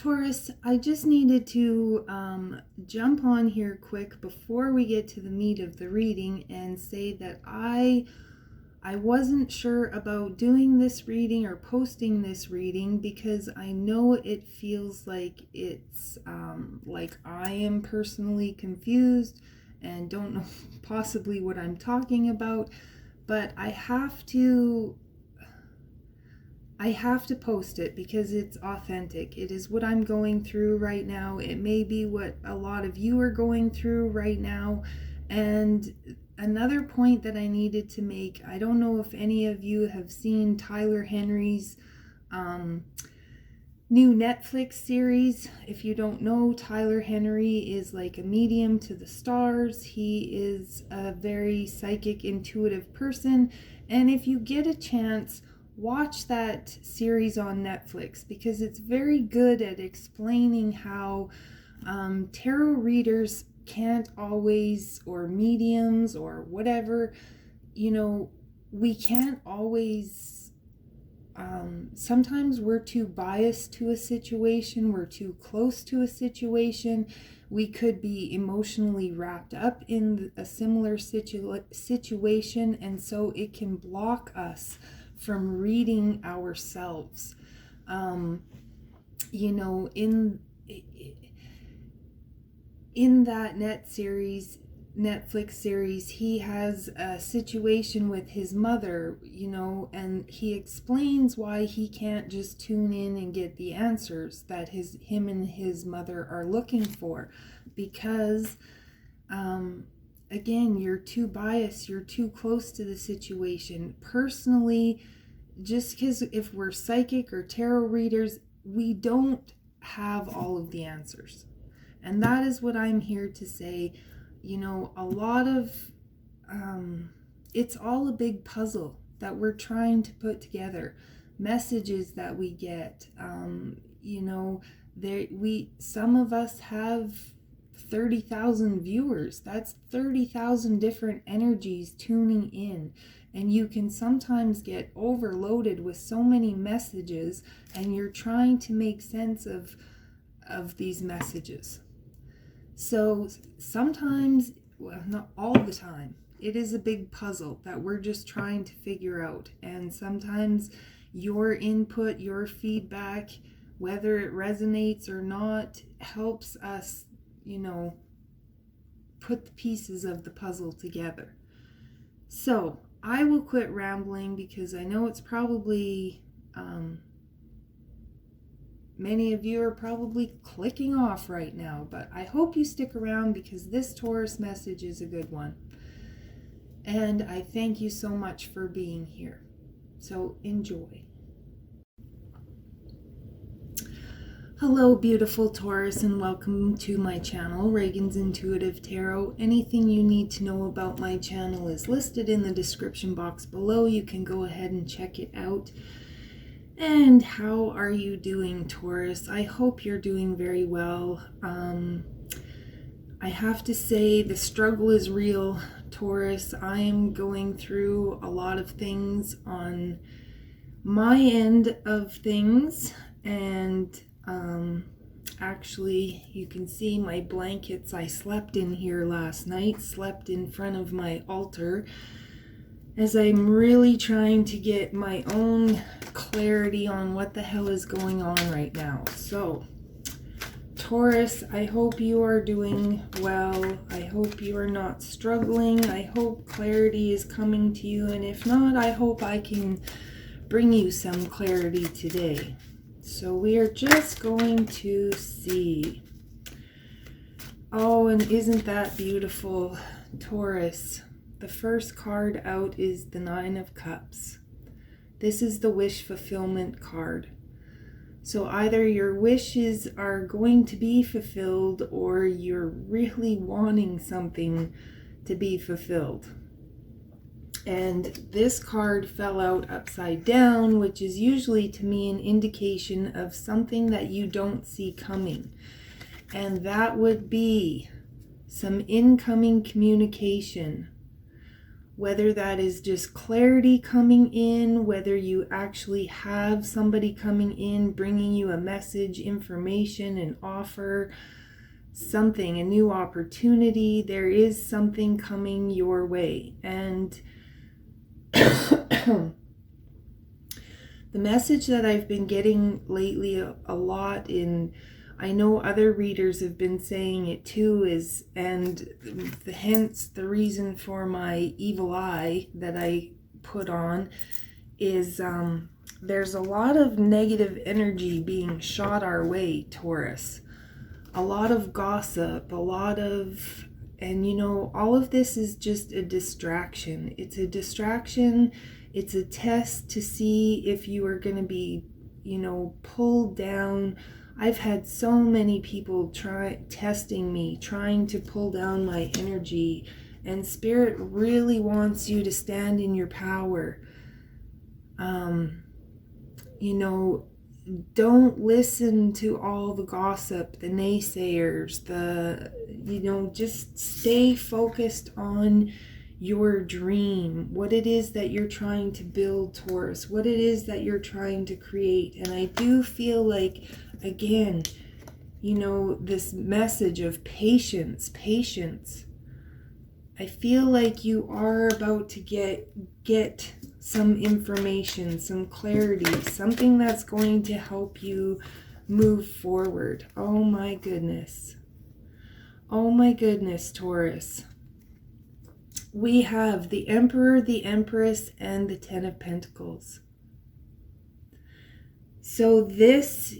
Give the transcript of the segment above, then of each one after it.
Taurus, I just needed to jump on here quick before we get to the meat of the reading and say that I wasn't sure about doing this reading or posting this reading because I know it feels like it's like I am personally confused and don't know possibly what I'm talking about, but I have to post it because it's authentic. It is what I'm going through right now. It may be what a lot of you are going through right now. And another point that I needed to make, I don't know if any of you have seen Tyler Henry's new Netflix series. If you don't know, Tyler Henry is like a medium to the stars. He is a very psychic, intuitive person. And if you get a chance, watch that series on Netflix because it's very good at explaining how tarot readers can't always, or mediums or whatever, we can't always, sometimes we're too biased to a situation, we're too close to a situation, we could be emotionally wrapped up in a similar situation, and so it can block us from reading ourselves. In that Netflix series, he has a situation with his mother, and he explains why he can't just tune in and get the answers that him and his mother are looking for, because again, you're too biased, you're too close to the situation. Personally, just because if we're psychic or tarot readers, we don't have all of the answers. And that is what I'm here to say. A lot of, it's all a big puzzle that we're trying to put together. Messages that we get, some of us have 30,000 viewers. That's 30,000 different energies tuning in. And you can sometimes get overloaded with so many messages, and you're trying to make sense of these messages. So sometimes, well, not all the time, it is a big puzzle that we're just trying to figure out. And sometimes your input, your feedback, whether it resonates or not, helps us, put the pieces of the puzzle together. So I will quit rambling because I know it's probably, many of you are probably clicking off right now, but I hope you stick around because this Taurus message is a good one. And I thank you so much for being here. So enjoy. Hello, beautiful Taurus, and welcome to my channel, Ragean's Intuitive Tarot. Anything you need to know about my channel is listed in the description box below. You can go ahead and check it out. And how are you doing, Taurus? I hope you're doing very well. I have to say the struggle is real, Taurus. I am going through a lot of things on my end of things, and actually you can see my blankets. I slept in here last night, slept in front of my altar, as I'm really trying to get my own clarity on what the hell is going on right now. So, Taurus, I hope you are doing well. I hope you are not struggling. I hope clarity is coming to you. And if not, I hope I can bring you some clarity today. So we are just going to see. Oh, and isn't that beautiful, Taurus? The first card out is the Nine of Cups. This is the wish fulfillment card. So either your wishes are going to be fulfilled or you're really wanting something to be fulfilled. And this card fell out upside down, which is usually to me an indication of something that you don't see coming. And that would be some incoming communication, whether that is just clarity coming in, whether you actually have somebody coming in, bringing you a message, information, an offer, something, a new opportunity. There is something coming your way. And the message that I've been getting lately a lot, I know other readers have been saying it too, and hence the reason for my evil eye that I put on is there's a lot of negative energy being shot our way, Taurus. A lot of gossip, and all of this is just a distraction. It's a distraction. It's a test to see if you are going to be, pulled down. I've had so many people testing me, trying to pull down my energy, and Spirit really wants you to stand in your power. Don't listen to all the gossip, the naysayers, just stay focused on your dream, what it is that you're trying to build, Taurus, what it is that you're trying to create. And I do feel like, again, this message of patience. I feel like you are about to get some information, some clarity, something that's going to help you move forward. Oh my goodness, Taurus. We have the Emperor, the Empress, and the Ten of Pentacles. So this,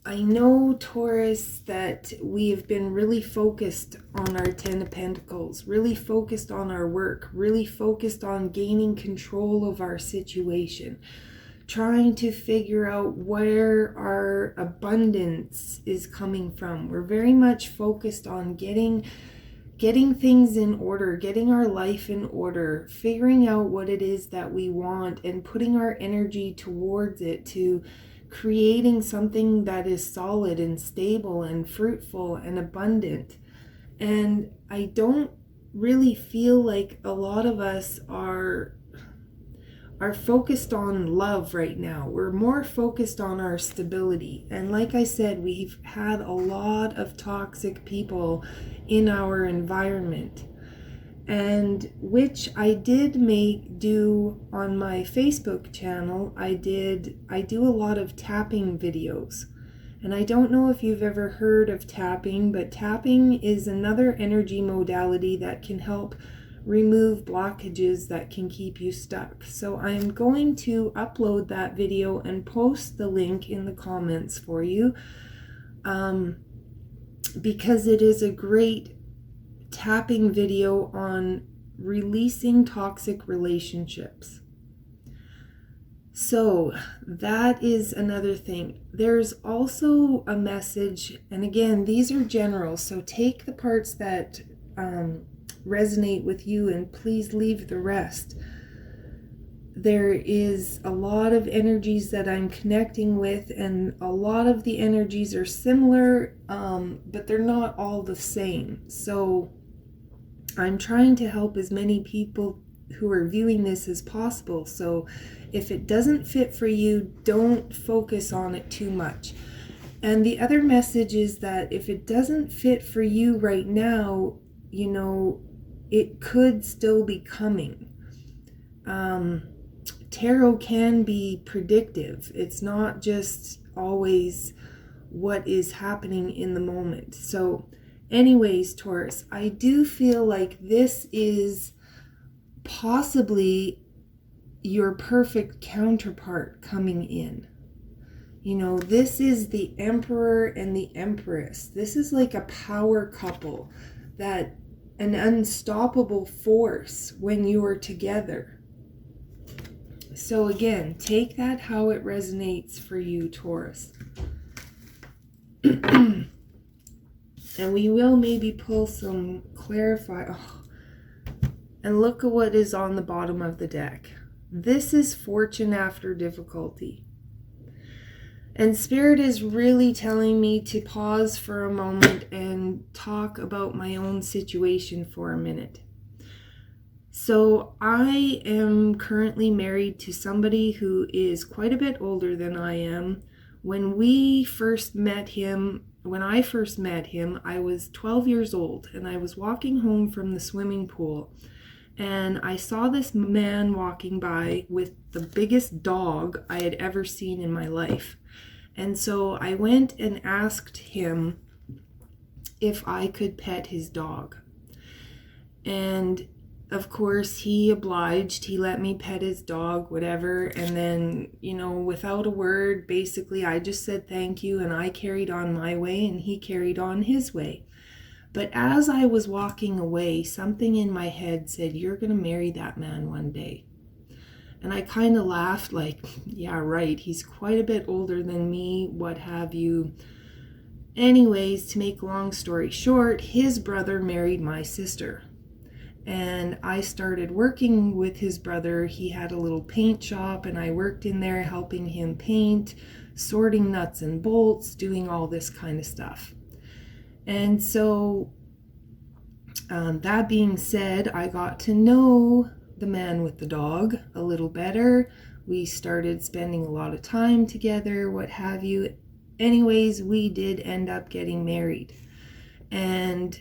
I know, Taurus, that we have been really focused on our Ten of Pentacles, really focused on our work, really focused on gaining control of our situation, trying to figure out where our abundance is coming from. We're very much focused on getting things in order, getting our life in order, figuring out what it is that we want and putting our energy towards it, to creating something that is solid and stable and fruitful and abundant. And I don't really feel like a lot of us are focused on love right now. We're more focused on our stability. And like I said, we've had a lot of toxic people in our environment, and which I did do on my Facebook channel. I do a lot of tapping videos, and I don't know if you've ever heard of tapping, but tapping is another energy modality that can help remove blockages that can keep you stuck. So I'm going to upload that video and post the link in the comments for you, because it is a great tapping video on releasing toxic relationships. So that is another thing. There's also a message, and again, these are general, so take the parts that resonate with you and please leave the rest. There is a lot of energies that I'm connecting with, and a lot of the energies are similar, but they're not all the same. So I'm trying to help as many people who are viewing this as possible. So if it doesn't fit for you, don't focus on it too much. And the other message is that if it doesn't fit for you right now, it could still be coming. Tarot can be predictive. It's not just always what is happening in the moment. So anyways, Taurus, I do feel like this is possibly your perfect counterpart coming in. This is the Emperor and the Empress. This is like a power couple, that an unstoppable force when you are together. So again, take that how it resonates for you, Taurus. And we will maybe pull some clarify. And look at what is on the bottom of the deck. This is fortune after difficulty. And Spirit is really telling me to pause for a moment and talk about my own situation for a minute. So I am currently married to somebody who is quite a bit older than I am. When I first met him, I was 12 years old and I was walking home from the swimming pool, and I saw this man walking by with the biggest dog I had ever seen in my life. And so I went and asked him if I could pet his dog. And of course, he obliged. He let me pet his dog, whatever. And then, without a word, basically, I just said thank you and I carried on my way and he carried on his way. But as I was walking away, something in my head said, "You're going to marry that man one day." And I kind of laughed like, yeah, right. He's quite a bit older than me, what have you. Anyways, to make a long story short, his brother married my sister. And I started working with his brother. He had a little paint shop and I worked in there helping him paint, sorting nuts and bolts, doing all this kind of stuff. And so that being said, I got to know the man with the dog a little better. We started spending a lot of time together, what have you. Anyways, we did end up getting married. And,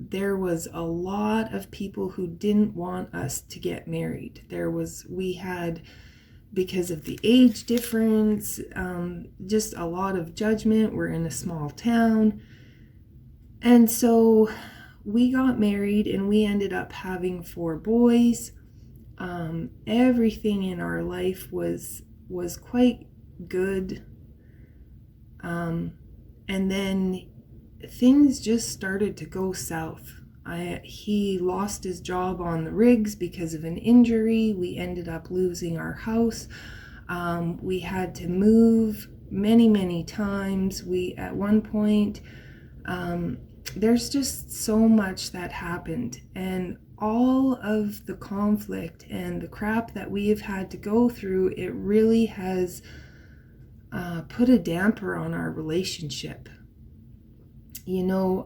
there was a lot of people who didn't want us to get married. We had, because of the age difference, just a lot of judgment. We're in a small town. And so we got married and we ended up having 4 boys. Everything in our life was quite good. And then things just started to go south. He lost his job on the rigs because of an injury. We ended up losing our house. We had to move many, many times. At one point, there's just so much that happened. And all of the conflict and the crap that we have had to go through, it really has put a damper on our relationship.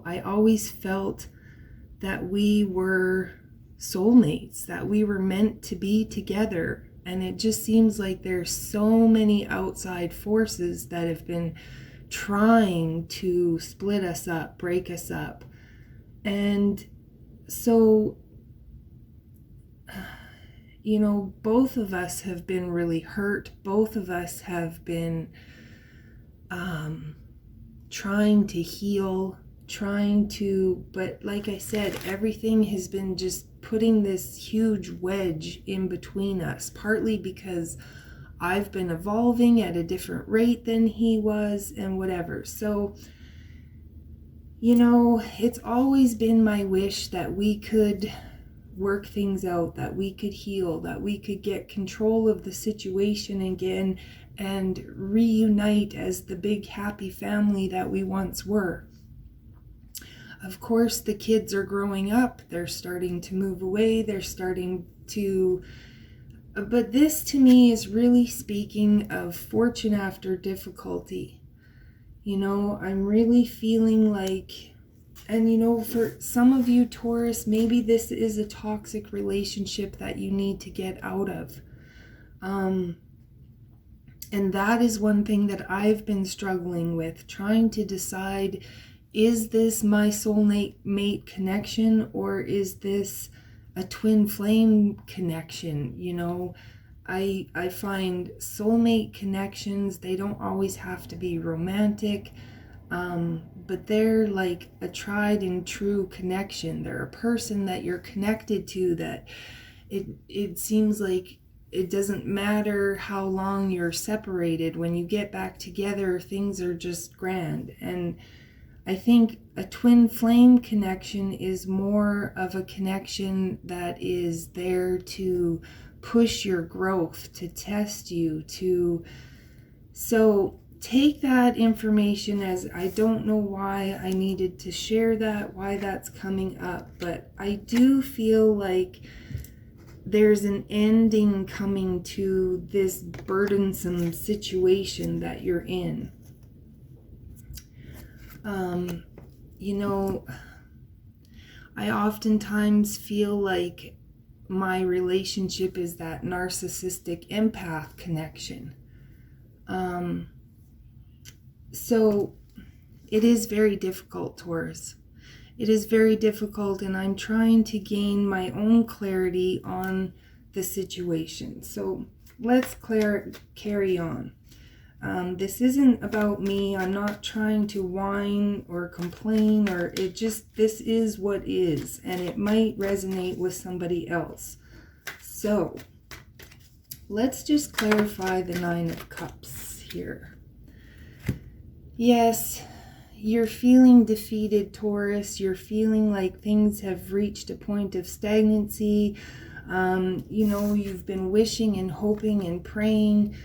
I always felt that we were soulmates, that we were meant to be together. And it just seems like there's so many outside forces that have been trying to split us up, break us up. And so, both of us have been really hurt. Both of us have been trying to heal, but like I said, everything has been just putting this huge wedge in between us, partly because I've been evolving at a different rate than he was and whatever. So, it's always been my wish that we could work things out, that we could heal, that we could get control of the situation again and reunite as the big happy family that we once were. Of course, the kids are growing up, they're starting to move away, but this to me is really speaking of fortune after difficulty. I'm really feeling like, and for some of you Taurus, maybe this is a toxic relationship that you need to get out of. And that is one thing that I've been struggling with, trying to decide, is this my soulmate connection or is this a twin flame connection? I find soulmate connections, they don't always have to be romantic, but they're like a tried and true connection. They're a person that you're connected to, that it seems like it doesn't matter how long you're separated. When you get back together, things are just grand. And I think a twin flame connection is more of a connection that is there to push your growth, to test you, so take that information as, I don't know why I needed to share that, why that's coming up, but I do feel like there's an ending coming to this burdensome situation that you're in. I oftentimes feel like my relationship is that narcissistic empath connection. So it is very difficult, Taurus. It is very difficult, and I'm trying to gain my own clarity on the situation. So let's carry on. This isn't about me. I'm not trying to whine or complain, or this is what is, and it might resonate with somebody else. So let's just clarify the Nine of Cups here. Yes, you're feeling defeated, Taurus. You're feeling like things have reached a point of stagnancy. You've been wishing and hoping and praying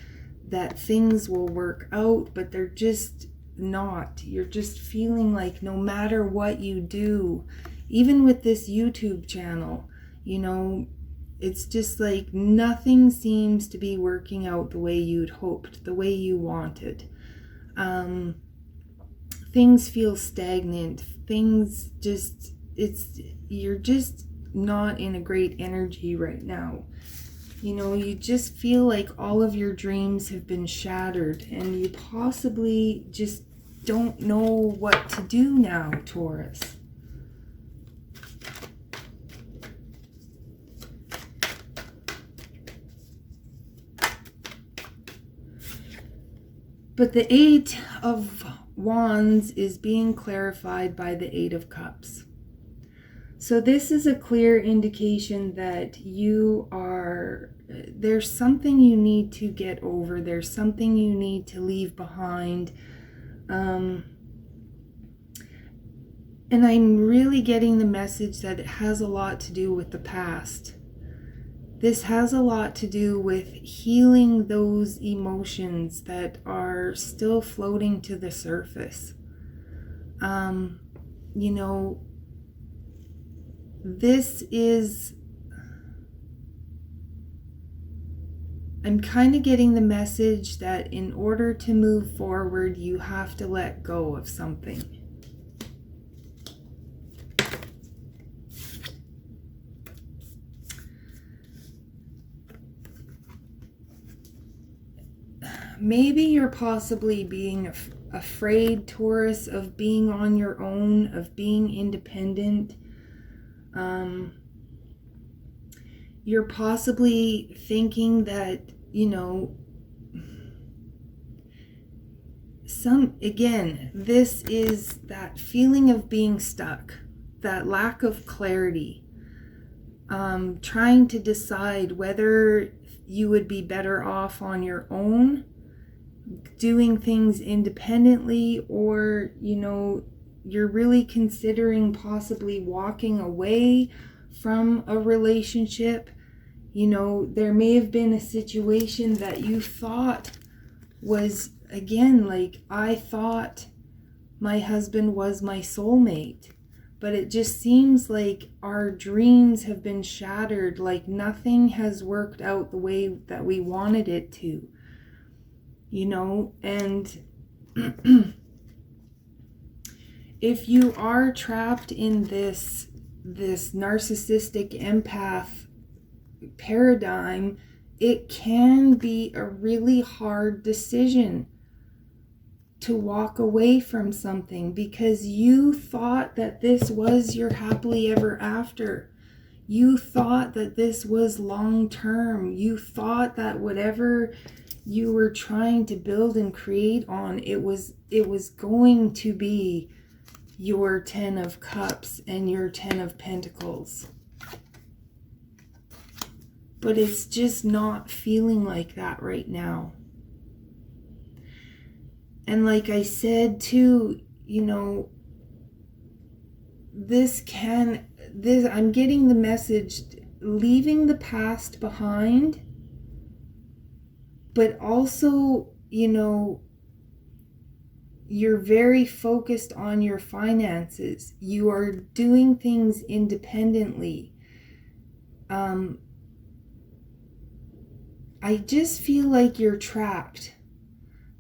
that things will work out, but they're just not. You're just feeling like no matter what you do, even with this YouTube channel, it's just like nothing seems to be working out the way you'd hoped, the way you wanted. Things feel stagnant. You're just not in a great energy right now. You just feel like all of your dreams have been shattered, and you possibly just don't know what to do now, Taurus. But the Eight of Wands is being clarified by the Eight of Cups. So this is a clear indication that there's something you need to get over. There's something you need to leave behind. And I'm really getting the message that it has a lot to do with the past. This has a lot to do with healing those emotions that are still floating to the surface. I'm kind of getting the message that in order to move forward, you have to let go of something. Maybe you're possibly being afraid, Taurus, of being on your own, of being independent. You're possibly thinking that, this is that feeling of being stuck, that lack of clarity, trying to decide whether you would be better off on your own, doing things independently, or, you're really considering possibly walking away from a relationship. There may have been a situation that you thought was, again, like, I thought my husband was my soulmate, but it just seems like our dreams have been shattered, like nothing has worked out the way that we wanted it to, and if you are trapped in this narcissistic empath paradigm, it can be a really hard decision to walk away from something because you thought that this was your happily ever after. You thought that this was long term. You thought that whatever you were trying to build and create on, it was going to be your 10 of Cups and your 10 of Pentacles. But it's just not feeling like that right now. And like I said too, I'm getting the message, leaving the past behind, but also, you're very focused on your finances. You are doing things independently. I just feel like you're trapped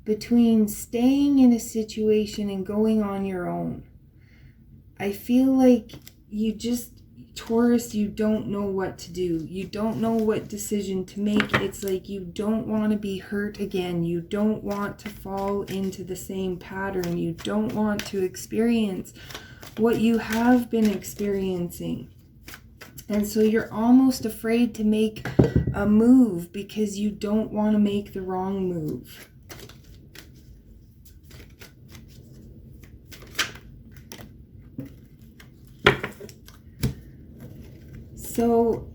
between staying in a situation and going on your own. I feel like Taurus, you don't know what to do. You don't know what decision to make. It's like you don't want to be hurt again. You don't want to fall into the same pattern. You don't want to experience what you have been experiencing. And so you're almost afraid to make a move because you don't want to make the wrong move. So,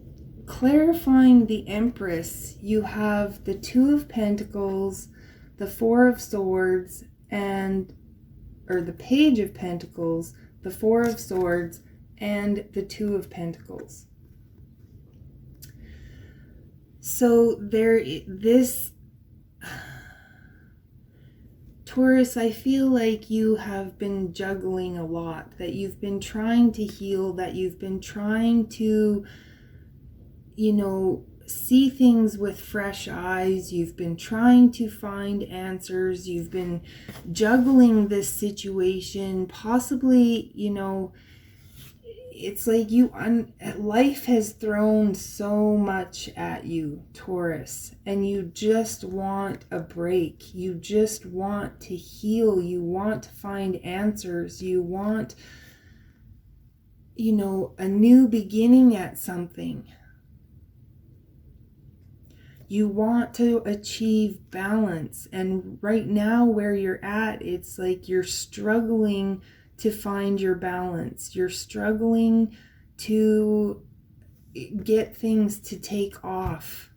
clarifying the Empress, you have the Two of Pentacles, the Four of Swords, or the Page of Pentacles, the Four of Swords, and the Two of Pentacles. So Taurus, I feel like you have been juggling a lot, that you've been trying to heal, that you've been trying to, see things with fresh eyes. You've been trying to find answers. You've been juggling this situation, possibly, it's like life has thrown so much at you, Taurus, and you just want a break. You just want to heal. You want to find answers. You want, a new beginning at something. You want to achieve balance. And right now where you're at, it's like you're struggling to find your balance. You're struggling to get things to take off.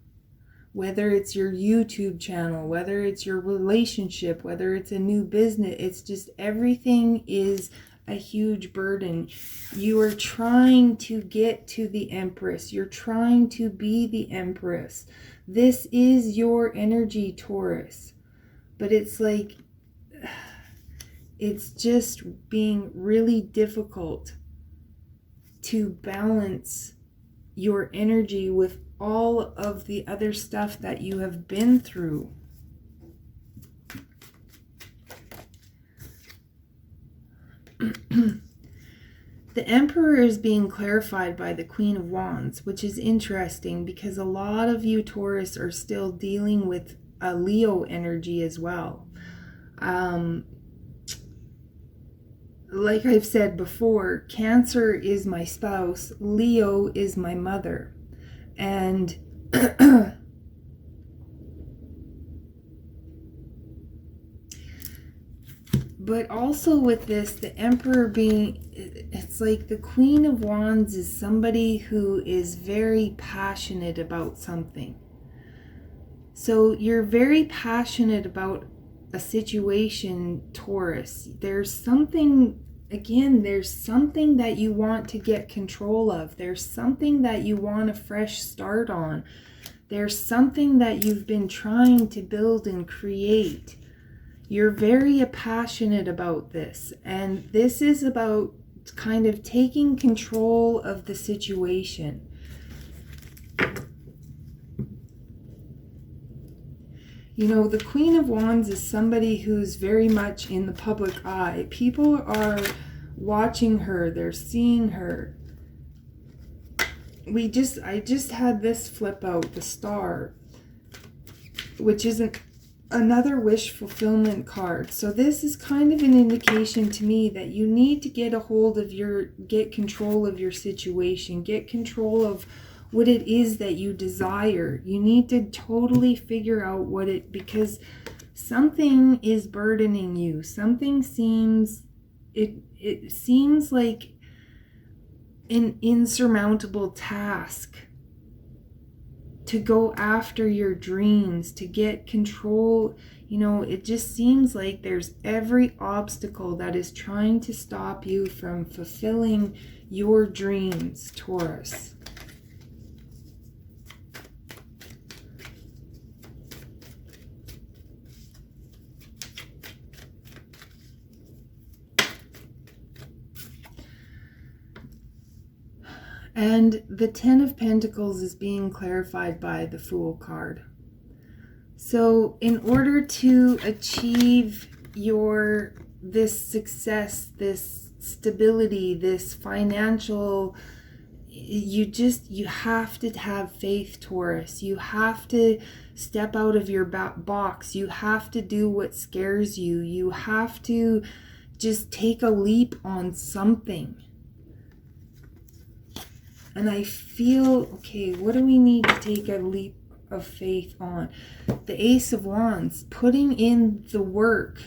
Whether it's your YouTube channel, whether it's your relationship, whether it's a new business, it's just everything is a huge burden. You are trying to get to the Empress. You're trying to be the Empress. This is your energy, Taurus. But it's like, it's just being really difficult to balance your energy with all of the other stuff that you have been through. The Emperor is being clarified by the Queen of Wands, which is interesting because a lot of you Taurus are still dealing with a Leo energy as well. Like I've said before, Cancer is my spouse, Leo is my mother. And but also with this, the Emperor being, it's like the Queen of Wands is somebody who is very passionate about something. So you're very passionate about a situation, Taurus. There's something, again, there's something that you want to get control of. There's something that you want a fresh start on. There's something that you've been trying to build and create. You're very passionate about this. And this is about kind of taking control of the situation. The Queen of Wands is somebody who's very much in the public eye. People are watching her. They're seeing her. I just had this flip out, the Star, which is another wish fulfillment card. So this is kind of an indication to me that you need to get control of your situation, get control of what it is that you desire. You need to totally figure out because something is burdening you. Something seems, it seems like an insurmountable task to go after your dreams, to get control. It just seems like there's every obstacle that is trying to stop you from fulfilling your dreams, Taurus. And the Ten of Pentacles is being clarified by the Fool card. So in order to achieve this success, this stability, this financial, you have to have faith, Taurus. You have to step out of your box. You have to do what scares you. You have to just take a leap on something. And I feel, okay, what do we need to take a leap of faith on? The Ace of Wands, putting in the work,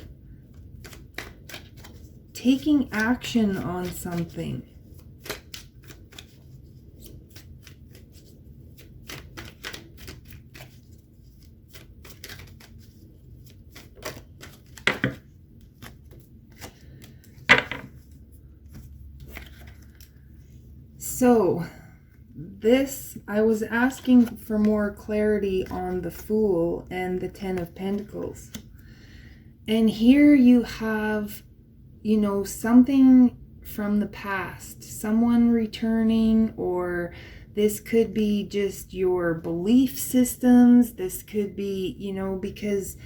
taking action on something. So this, I was asking for more clarity on the Fool and the Ten of Pentacles. And here you have, you know, something from the past, someone returning, or this could be just your belief systems. This could be, you know, because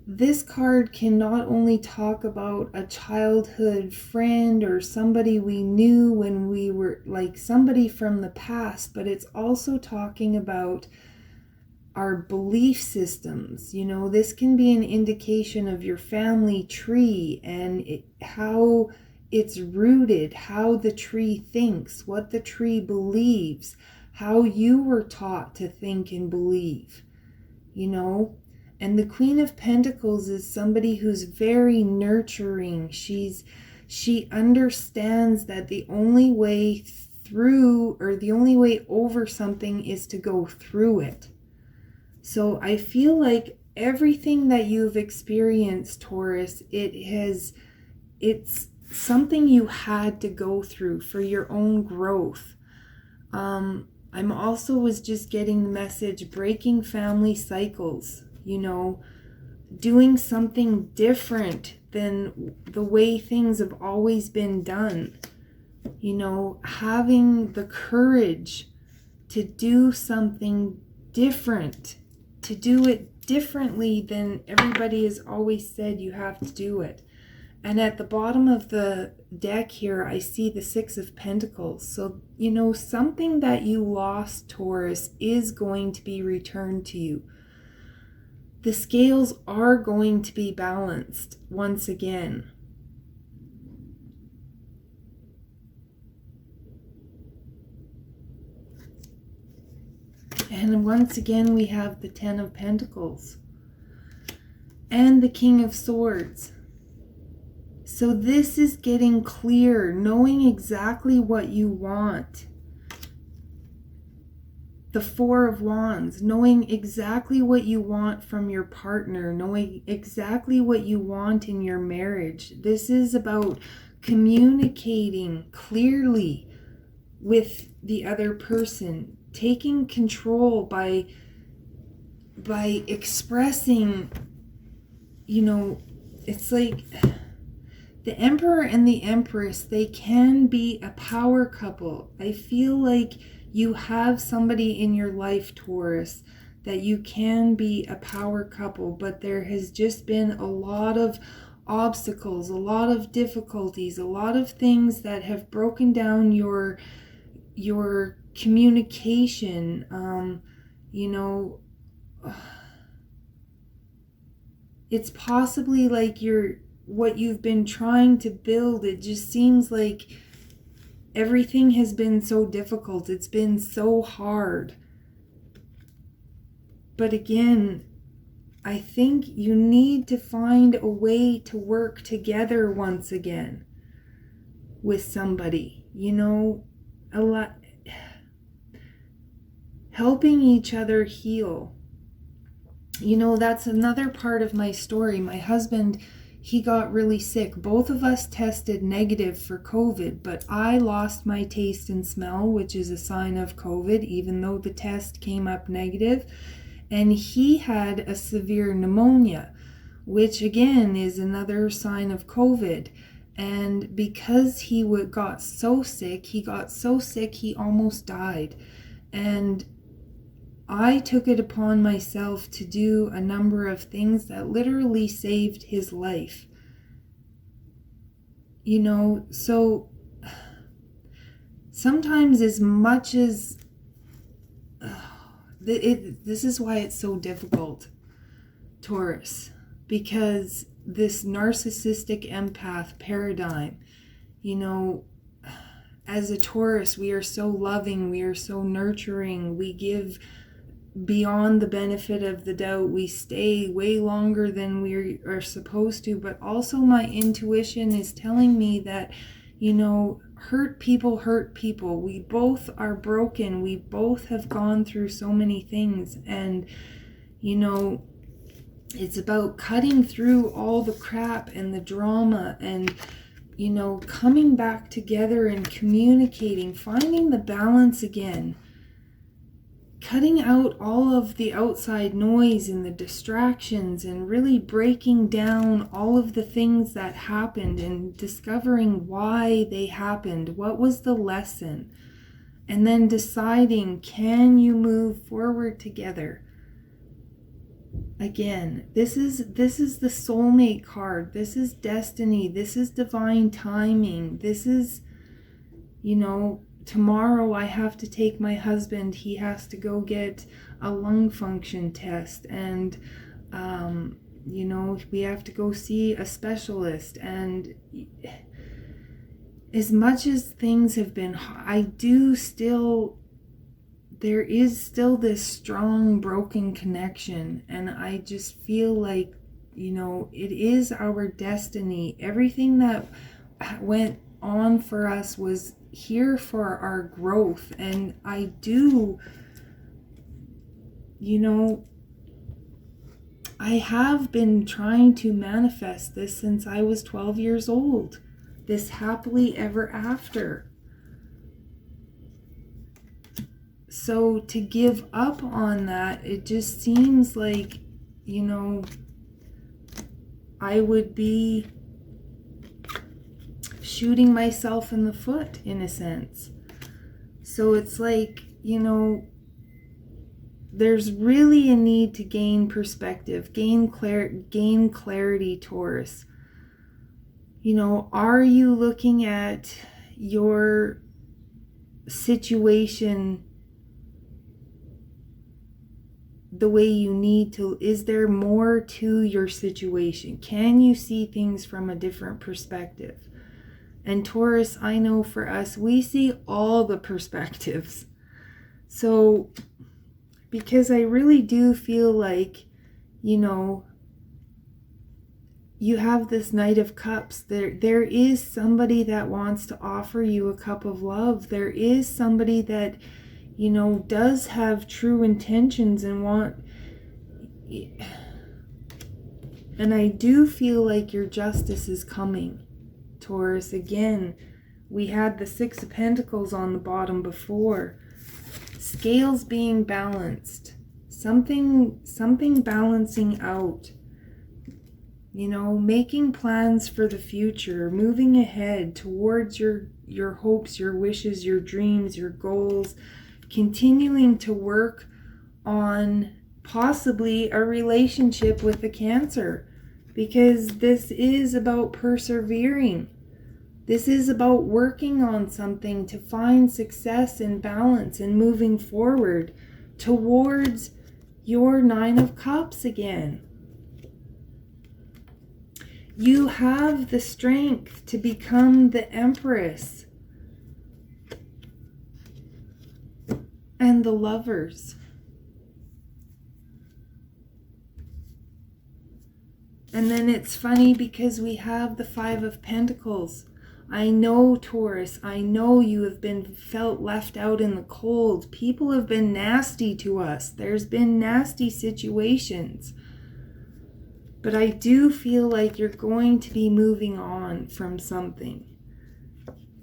this card can not only talk about a childhood friend or somebody we knew when we were, like somebody from the past, but it's also talking about our belief systems. You know, this can be an indication of your family tree and how it's rooted, how the tree thinks, what the tree believes, how you were taught to think and believe, you know. And the Queen of Pentacles is somebody who's very nurturing. She understands that the only way through, or the only way over something, is to go through it. So I feel like everything that you've experienced, Taurus, it's something you had to go through for your own growth. I'm also was just getting the message, breaking family cycles, you know, doing something different than the way things have always been done. You know, having the courage to do something different, to do it differently than everybody has always said you have to do it. And at the bottom of the deck here, I see the Six of Pentacles. So, you know, something that you lost, Taurus, is going to be returned to you. The scales are going to be balanced once again. And once again, we have the Ten of Pentacles and the King of Swords. So this is getting clear, knowing exactly what you want. The Four of Wands, knowing exactly what you want from your partner, knowing exactly what you want in your marriage. This is about communicating clearly with the other person, taking control by expressing, you know, it's like the Emperor and the Empress, they can be a power couple. I feel like you have somebody in your life, Taurus, that you can be a power couple, but there has just been a lot of obstacles, a lot of difficulties, a lot of things that have broken down your communication. You know, it's possibly like what you've been trying to build, it just seems like everything has been so difficult. It's been so hard. But again, I think you need to find a way to work together once again with somebody, you know, a lot, helping each other heal. You know, that's another part of my story. My husband, he got really sick. Both of us tested negative for COVID, but I lost my taste and smell, which is a sign of COVID, even though the test came up negative. And he had a severe pneumonia, which again is another sign of COVID. And because he got so sick, he almost died. And I took it upon myself to do a number of things that literally saved his life. You know, so sometimes as much as this is why it's so difficult, Taurus, because this narcissistic empath paradigm, you know, as a Taurus, we are so loving, we are so nurturing, we give beyond the benefit of the doubt, we stay way longer than we are supposed to. But also my intuition is telling me that, you know, hurt people. We both are broken. We both have gone through so many things. And, you know, it's about cutting through all the crap and the drama and, you know, coming back together and communicating, finding the balance again, cutting out all of the outside noise and the distractions, and really breaking down all of the things that happened and discovering why they happened. What was the lesson? And then deciding, can you move forward together? Again, this is the soulmate card. This is destiny. This is divine timing. This is, you know, tomorrow I have to take my husband. He has to go get a lung function test. And, you know, we have to go see a specialist. And as much as things have been, there is still this strong broken connection. And I just feel like, you know, it is our destiny. Everything that went on for us was here for our growth. And I do, you know, I have been trying to manifest this since I was 12 years old, this happily ever after. So to give up on that, it just seems like, you know, I would be shooting myself in the foot in a sense. So it's like, you know, there's really a need to gain perspective, gain clarity, Taurus. You know, are you looking at your situation the way you need to? Is there more to your situation? Can you see things from a different perspective? And Taurus, I know for us, we see all the perspectives. So, because I really do feel like, you know, you have this Knight of Cups. There is somebody that wants to offer you a cup of love. There is somebody that, you know, does have true intentions and and I do feel like your justice is coming, Taurus. Again, we had the Six of Pentacles on the bottom before. Scales being balanced. Something balancing out. You know, making plans for the future, moving ahead towards your hopes, your wishes, your dreams, your goals, continuing to work on possibly a relationship with the Cancer, because this is about persevering. This is about working on something to find success and balance and moving forward towards your Nine of Cups again. You have the strength to become the Empress and the Lovers. And then it's funny because we have the Five of Pentacles. I know, Taurus, I know you have been felt left out in the cold. People have been nasty to us. There's been nasty situations. But I do feel like you're going to be moving on from something.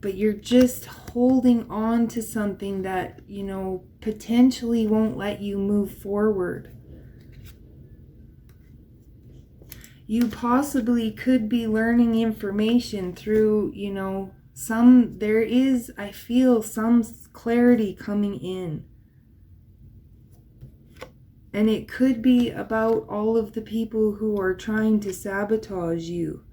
But you're just holding on to something that, you know, potentially won't let you move forward. You possibly could be learning information through, you know, there is, I feel, some clarity coming in. And it could be about all of the people who are trying to sabotage you.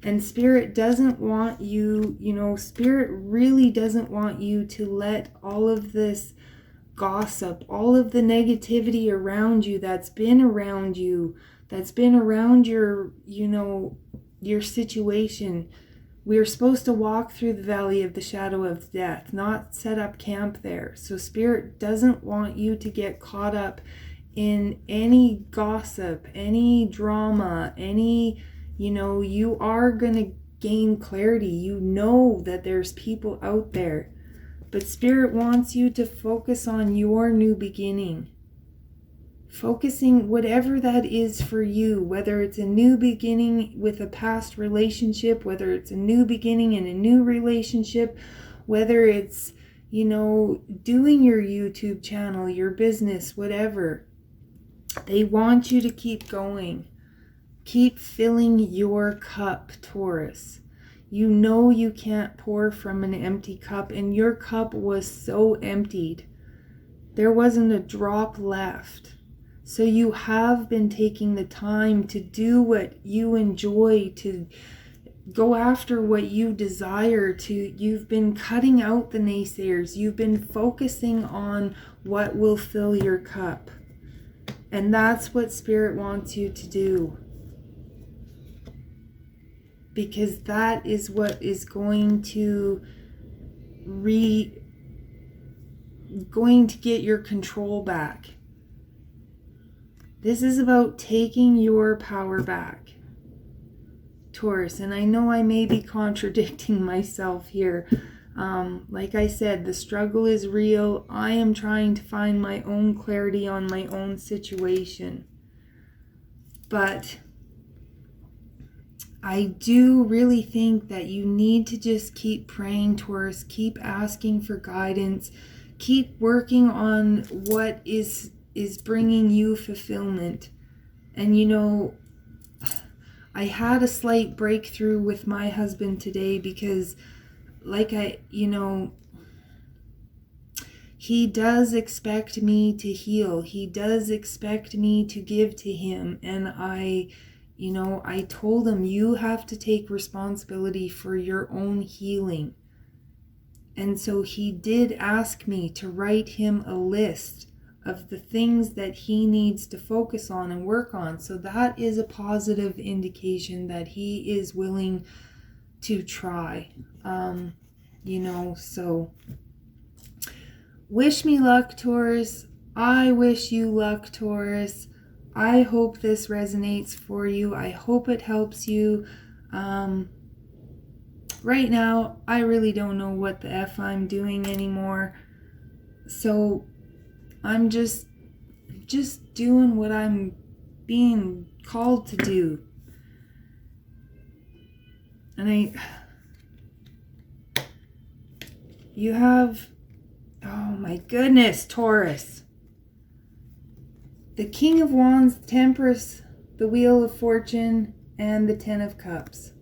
And Spirit doesn't want you, Spirit really doesn't want you to let all of this gossip, all of the negativity around you that's been around you, that's been around your, your situation. We are supposed to walk through the valley of the shadow of death, not set up camp there. So Spirit doesn't want you to get caught up in any gossip, any drama, any, you are going to gain clarity. You know that there's people out there. But Spirit wants you to focus on your new beginning. Focusing whatever that is for you, whether it's a new beginning with a past relationship, whether it's a new beginning in a new relationship, whether it's, doing your YouTube channel, your business, whatever. They want you to keep going. Keep filling your cup, Taurus. You know you can't pour from an empty cup, and your cup was so emptied. There wasn't a drop left. So you have been taking the time to do what you enjoy, to go after what you desire to. You've been cutting out the naysayers. You've been focusing on what will fill your cup. And that's what Spirit wants you to do. Because that is what is going to get your control back. This is about taking your power back, Taurus. And I know I may be contradicting myself here. Like I said, the struggle is real. I am trying to find my own clarity on my own situation. But I do really think that you need to just keep praying, Taurus. Keep asking for guidance. Keep working on what is bringing you fulfillment. And I had a slight breakthrough with my husband today because he does expect me to heal. He does expect me to give to him. And I told him, you have to take responsibility for your own healing. And so he did ask me to write him a list of the things that he needs to focus on and work on. So that is a positive indication that he is willing to try. So wish me luck, Taurus. I wish you luck, Taurus. I hope this resonates for you. I hope it helps you. Right now, I really don't know what the F I'm doing anymore. So I'm just doing what I'm being called to do. And you have, oh my goodness, Taurus. The King of Wands, Temperance, the Wheel of Fortune, and the Ten of Cups.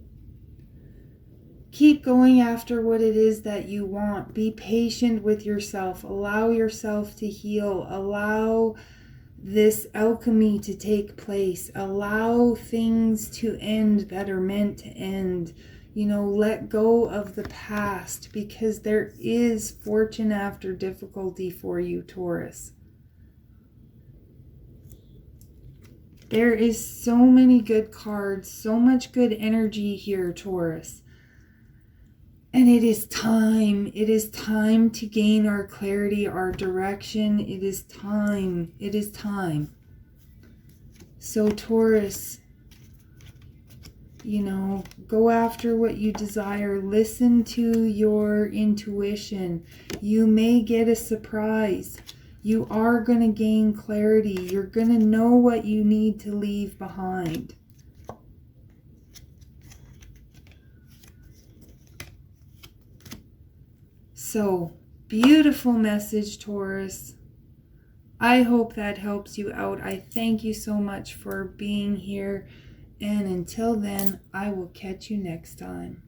Keep going after what it is that you want. Be patient with yourself. Allow yourself to heal. Allow this alchemy to take place. Allow things to end that are meant to end. Let go of the past, because there is fortune after difficulty for you, Taurus. There is so many good cards, so much good energy here, Taurus. And it is time. It is time to gain our clarity, our direction. It is time. It is time. So Taurus, go after what you desire. Listen to your intuition. You may get a surprise. You are going to gain clarity. You're going to know what you need to leave behind. So, beautiful message, Taurus. I hope that helps you out. I thank you so much for being here. And until then, I will catch you next time.